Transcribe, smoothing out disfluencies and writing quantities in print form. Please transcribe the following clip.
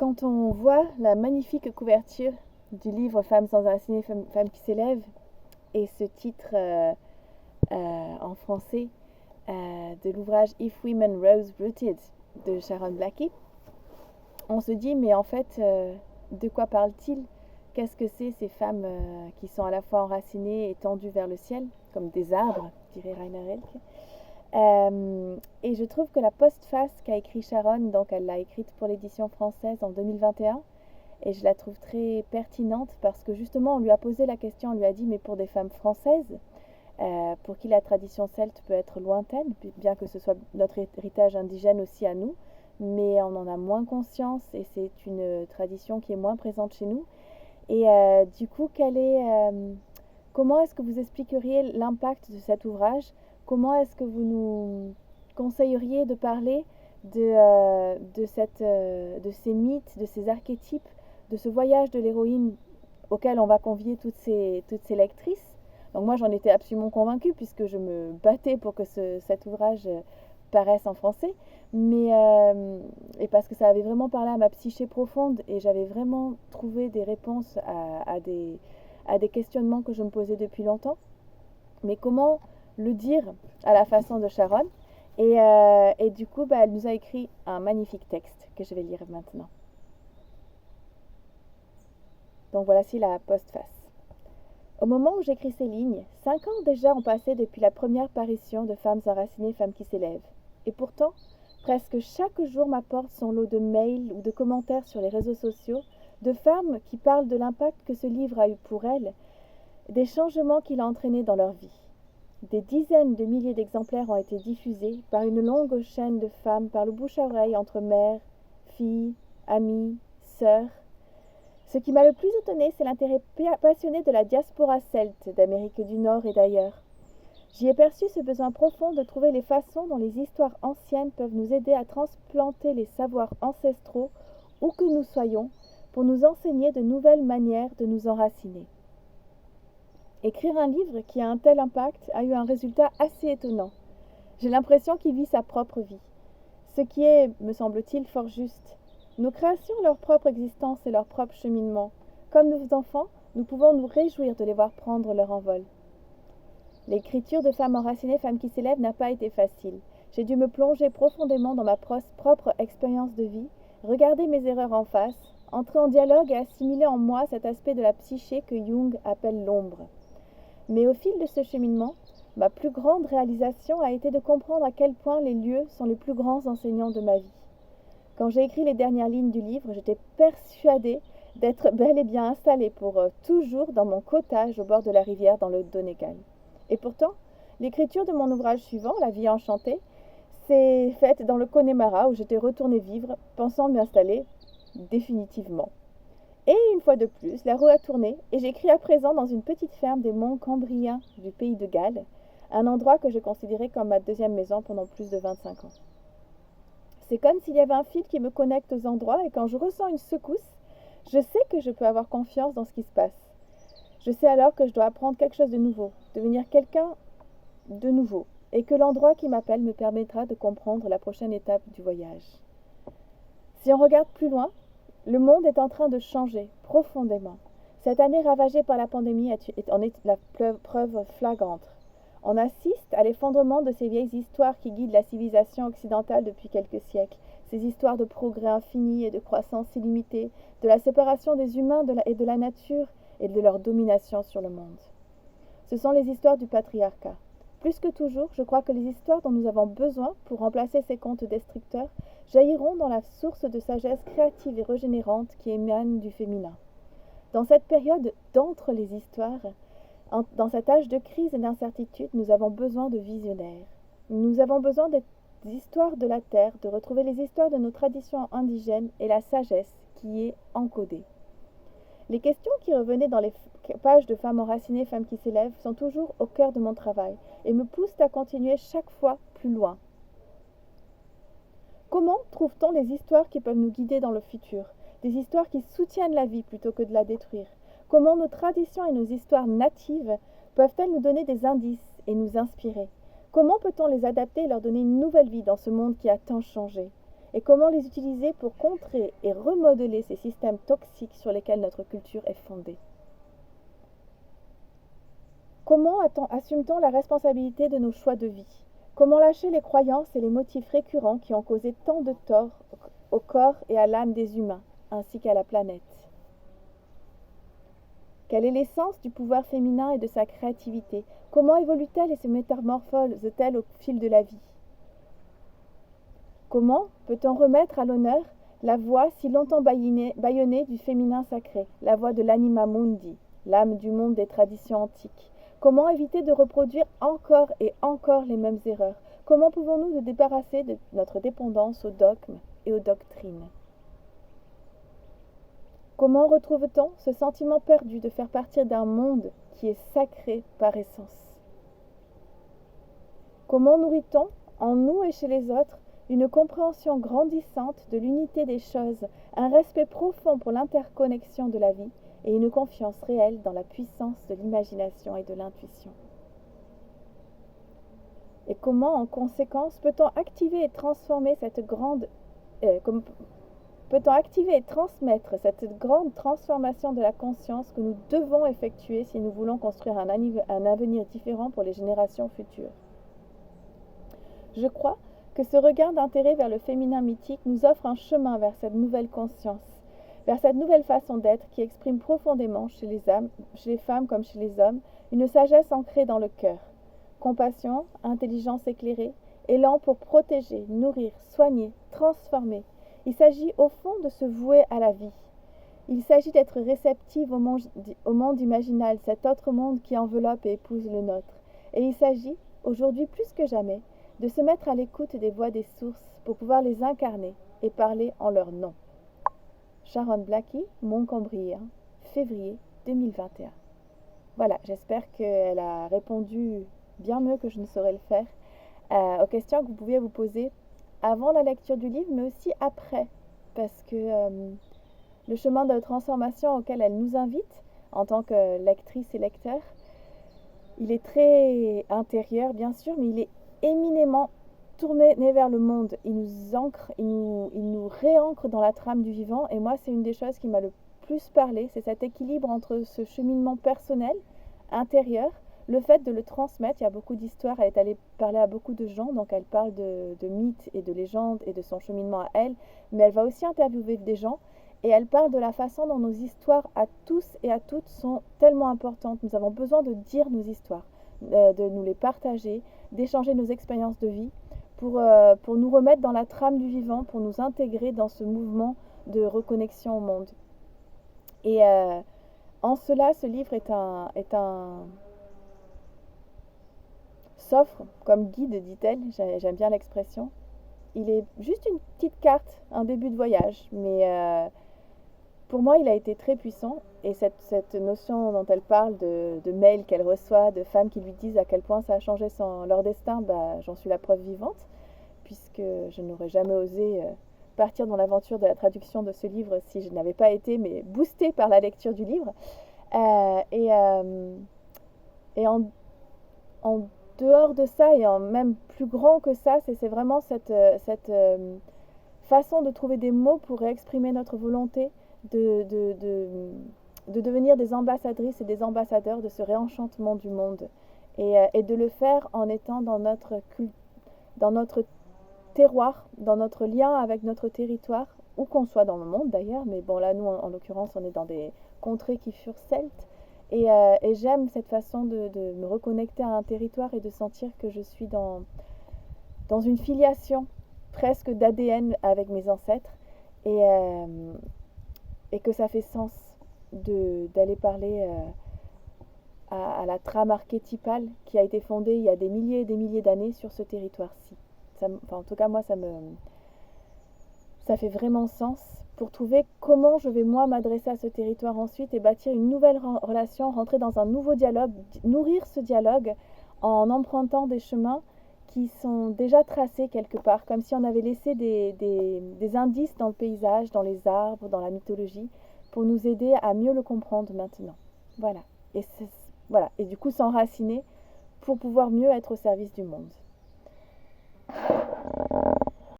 Quand on voit la magnifique couverture du livre Femmes sans racines, femmes qui s'élèvent, et ce titre en français de l'ouvrage If Women Rose Rooted de Sharon Blackie, on se dit mais en fait de quoi parle-t-il? Qu'est-ce que c'est ces femmes qui sont à la fois enracinées et tendues vers le ciel, comme des arbres, dirait Rainer Rilke. Et je trouve que la postface qu'a écrit Sharon, donc elle l'a écrite pour l'édition française en 2021, et je la trouve très pertinente parce que justement on lui a posé la question, on lui a dit mais pour des femmes françaises, pour qui la tradition celte peut être lointaine, bien que ce soit notre héritage indigène aussi à nous, mais on en a moins conscience et c'est une tradition qui est moins présente chez nous. Et du coup, comment est-ce que vous expliqueriez l'impact de cet ouvrage? Comment est-ce que vous nous conseilleriez de parler de ces mythes, de ces archétypes, de ce voyage de l'héroïne auquel on va convier toutes ces lectrices? Donc moi, j'en étais absolument convaincue puisque je me battais pour que cet ouvrage paraisse en français, et parce que ça avait vraiment parlé à ma psyché profonde et j'avais vraiment trouvé des réponses à des questionnements que je me posais depuis longtemps. Mais comment le dire à la façon de Sharon? Et du coup, elle nous a écrit un magnifique texte que je vais lire maintenant. Donc voici la postface. Au moment où j'écris ces lignes, 5 ans déjà ont passé depuis la première parution de Femmes enracinées, femmes qui s'élèvent. Et pourtant, presque chaque jour m'apporte son lot de mails ou de commentaires sur les réseaux sociaux de femmes qui parlent de l'impact que ce livre a eu pour elles, des changements qu'il a entraînés dans leur vie. Des dizaines de milliers d'exemplaires ont été diffusés par une longue chaîne de femmes par le bouche à oreille entre mères, filles, amies, sœurs. Ce qui m'a le plus étonné, c'est l'intérêt passionné de la diaspora celte d'Amérique du Nord et d'ailleurs. J'y ai perçu ce besoin profond de trouver les façons dont les histoires anciennes peuvent nous aider à transplanter les savoirs ancestraux où que nous soyons pour nous enseigner de nouvelles manières de nous enraciner. Écrire un livre qui a un tel impact a eu un résultat assez étonnant. J'ai l'impression qu'il vit sa propre vie, ce qui est, me semble-t-il, fort juste. Nos créations ont leur propre existence et leur propre cheminement. Comme nos enfants, nous pouvons nous réjouir de les voir prendre leur envol. L'écriture de Femmes enracinées, femmes qui s'élèvent n'a pas été facile. J'ai dû me plonger profondément dans ma propre expérience de vie, regarder mes erreurs en face, entrer en dialogue et assimiler en moi cet aspect de la psyché que Jung appelle l'ombre. Mais au fil de ce cheminement, ma plus grande réalisation a été de comprendre à quel point les lieux sont les plus grands enseignants de ma vie. Quand j'ai écrit les dernières lignes du livre, j'étais persuadée d'être bel et bien installée pour toujours dans mon cottage au bord de la rivière dans le Donegal. Et pourtant, l'écriture de mon ouvrage suivant, La vie enchantée, s'est faite dans le Connemara où j'étais retournée vivre, pensant m'installer définitivement. Et une fois de plus, la roue a tourné et j'écris à présent dans une petite ferme des monts Cambriens du pays de Galles, un endroit que j'ai considéré comme ma deuxième maison pendant plus de 25 ans. C'est comme s'il y avait un fil qui me connecte aux endroits et quand je ressens une secousse, je sais que je peux avoir confiance dans ce qui se passe. Je sais alors que je dois apprendre quelque chose de nouveau, devenir quelqu'un de nouveau, et que l'endroit qui m'appelle me permettra de comprendre la prochaine étape du voyage. Si on regarde plus loin, le monde est en train de changer profondément. Cette année ravagée par la pandémie en est la preuve flagrante. On assiste à l'effondrement de ces vieilles histoires qui guident la civilisation occidentale depuis quelques siècles, ces histoires de progrès infini et de croissance illimitée, de la séparation des humains et de la nature et de leur domination sur le monde. Ce sont les histoires du patriarcat. Plus que toujours, je crois que les histoires dont nous avons besoin pour remplacer ces contes destructeurs jailliront dans la source de sagesse créative et régénérante qui émane du féminin. Dans cette période d'entre les histoires, dans cet âge de crise et d'incertitude, nous avons besoin de visionnaires. Nous avons besoin des histoires de la terre, de retrouver les histoires de nos traditions indigènes et la sagesse qui est encodée. Les questions qui revenaient dans les pages de Femmes enracinées, femmes qui s'élèvent sont toujours au cœur de mon travail et me poussent à continuer chaque fois plus loin. Comment trouve-t-on les histoires qui peuvent nous guider dans le futur, des histoires qui soutiennent la vie plutôt que de la détruire? Comment nos traditions et nos histoires natives peuvent-elles nous donner des indices et nous inspirer? Comment peut-on les adapter et leur donner une nouvelle vie dans ce monde qui a tant changé? et comment les utiliser pour contrer et remodeler ces systèmes toxiques sur lesquels notre culture est fondée. Comment assume-t-on la responsabilité de nos choix de vie? Comment lâcher les croyances et les motifs récurrents qui ont causé tant de tort au corps et à l'âme des humains, ainsi qu'à la planète? Quelle est l'essence du pouvoir féminin et de sa créativité? Comment évolue-t-elle et se métamorphose-t-elle au fil de la vie? Comment peut-on remettre à l'honneur la voix si longtemps bâillonnée du féminin sacré, la voix de l'anima mundi, l'âme du monde des traditions antiques? Comment éviter de reproduire encore et encore les mêmes erreurs? Comment pouvons-nous nous débarrasser de notre dépendance aux dogmes et aux doctrines? Comment retrouve-t-on ce sentiment perdu de faire partie d'un monde qui est sacré par essence? Comment nourrit-on, en nous et chez les autres, une compréhension grandissante de l'unité des choses, un respect profond pour l'interconnexion de la vie et une confiance réelle dans la puissance de l'imagination et de l'intuition? Et comment, en conséquence, peut-on activer et transformer peut-on activer et transmettre cette grande transformation de la conscience que nous devons effectuer si nous voulons construire un avenir différent pour les générations futures? Je crois que ce regard d'intérêt vers le féminin mythique nous offre un chemin vers cette nouvelle conscience, vers cette nouvelle façon d'être qui exprime profondément chez les femmes comme chez les hommes, une sagesse ancrée dans le cœur. Compassion, intelligence éclairée, élan pour protéger, nourrir, soigner, transformer. Il s'agit au fond de se vouer à la vie. Il s'agit d'être réceptive au monde imaginal, cet autre monde qui enveloppe et épouse le nôtre. Et il s'agit, aujourd'hui plus que jamais, de se mettre à l'écoute des voix des sources pour pouvoir les incarner et parler en leur nom. Sharon Blackie, Montcombrien, février 2021. Voilà, j'espère qu'elle a répondu bien mieux que je ne saurais le faire aux questions que vous pouviez vous poser avant la lecture du livre, mais aussi après, parce que le chemin de transformation auquel elle nous invite en tant que lectrice et lecteur, il est très intérieur bien sûr, mais il est éminemment tourné vers le monde. Il nous ancre, il nous réancre dans la trame du vivant, et moi c'est une des choses qui m'a le plus parlé, c'est cet équilibre entre ce cheminement personnel, intérieur, le fait de le transmettre. Il y a beaucoup d'histoires, elle est allée parler à beaucoup de gens, donc elle parle de mythes et de légendes et de son cheminement à elle, mais elle va aussi interviewer des gens et elle parle de la façon dont nos histoires à tous et à toutes sont tellement importantes. Nous avons besoin de dire nos histoires, de nous les partager, d'échanger nos expériences de vie pour nous remettre dans la trame du vivant, pour nous intégrer dans ce mouvement de reconnexion au monde. Et en cela, ce livre s'offre comme guide, dit-elle, j'aime bien l'expression. Il est juste une petite carte, un début de voyage, mais pour moi, il a été très puissant. Et cette notion dont elle parle de mails qu'elle reçoit, de femmes qui lui disent à quel point ça a changé leur destin, j'en suis la preuve vivante, puisque je n'aurais jamais osé partir dans l'aventure de la traduction de ce livre si je n'avais pas été mais boostée par la lecture du livre. Et en dehors de ça, et en même plus grand que ça, c'est vraiment cette façon de trouver des mots pour exprimer notre volonté de devenir des ambassadrices et des ambassadeurs de ce réenchantement du monde, et de le faire en étant dans notre terroir, dans notre lien avec notre territoire, où qu'on soit dans le monde d'ailleurs, mais bon là nous en l'occurrence on est dans des contrées qui furent celtes, et j'aime cette façon de me reconnecter à un territoire et de sentir que je suis dans une filiation presque d'ADN avec mes ancêtres, et que ça fait sens d'aller parler à la trame archétypale qui a été fondée il y a des milliers et des milliers d'années sur ce territoire-ci. En tout cas, moi, ça fait vraiment sens pour trouver comment je vais, moi, m'adresser à ce territoire ensuite et bâtir une nouvelle relation, rentrer dans un nouveau dialogue, nourrir ce dialogue en empruntant des chemins qui sont déjà tracés quelque part, comme si on avait laissé des indices dans le paysage, dans les arbres, dans la mythologie, pour nous aider à mieux le comprendre maintenant. Voilà. Et du coup s'enraciner pour pouvoir mieux être au service du monde.